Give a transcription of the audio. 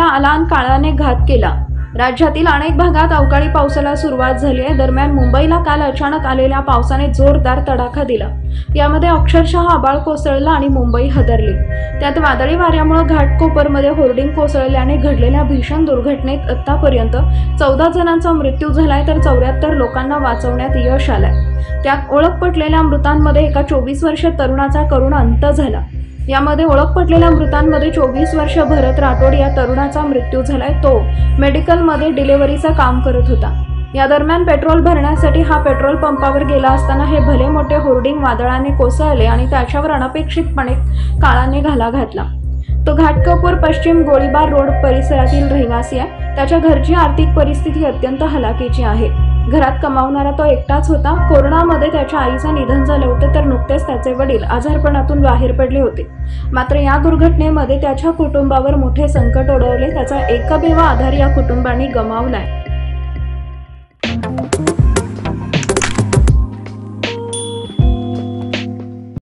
आला आणि काळाने घात केला। राज्यातील अनेक भागात अवकाळी पावसाला सुरुवात झाली आहे। दरम्यान मुंबईला काल अचानक आलेल्या पावसाने जोरदार तडाखा दिला। यामध्ये अक्षरशः आभाळ कोसळलं आणि मुंबई हादरली। त्यात वादळी वाऱ्यामुळे घाटकोपरमध्ये होर्डिंग कोसळल्याने घडलेल्या भीषण दुर्घटनेत आतापर्यंत 14 जणांचा मृत्यू झालाय, तर 74 लोकांना वाचवण्यात यश आलंय। त्यात ओळख पटलेल्या मृतांमध्ये एका 24 वर्षीय तरुणाचा करुण अंत झाला। यामध्ये ओळख पटलेल्या मृतांमध्ये 24 वर्षीय भरत राठोड या तरुणाचा मृत्यू झालाय। तो मेडिकलमध्ये डिलिव्हरीचं काम करत होता। या दरम्यान पेट्रोल भरण्यासाठी हा पेट्रोल पंपावर गेला असताना हे भले मोठे होर्डिंग वादळाने कोसळले आणि त्याच्यावर अनपेक्षितपणे काळाने घाला घातला। तो घाटकोपर पश्चिम गोळीबार रोड परिसरातील रहिवासी आहे। त्याच्या घरची आर्थिक परिस्थिती अत्यंत हलाखीची आहे। घरात कमावणारा तो एकटाच होता। कोरोनामध्ये त्याच्या आईचं निधन झालं होतं, तर नुकतेच त्याचे वडील आजारपणातून बाहेर पडले होते। मात्र या दुर्घटनेमध्ये त्याच्या कुटुंबावर मोठे संकट ओढवले। त्याचा एकमेव आधार या कुटुंबाने गमावलाय।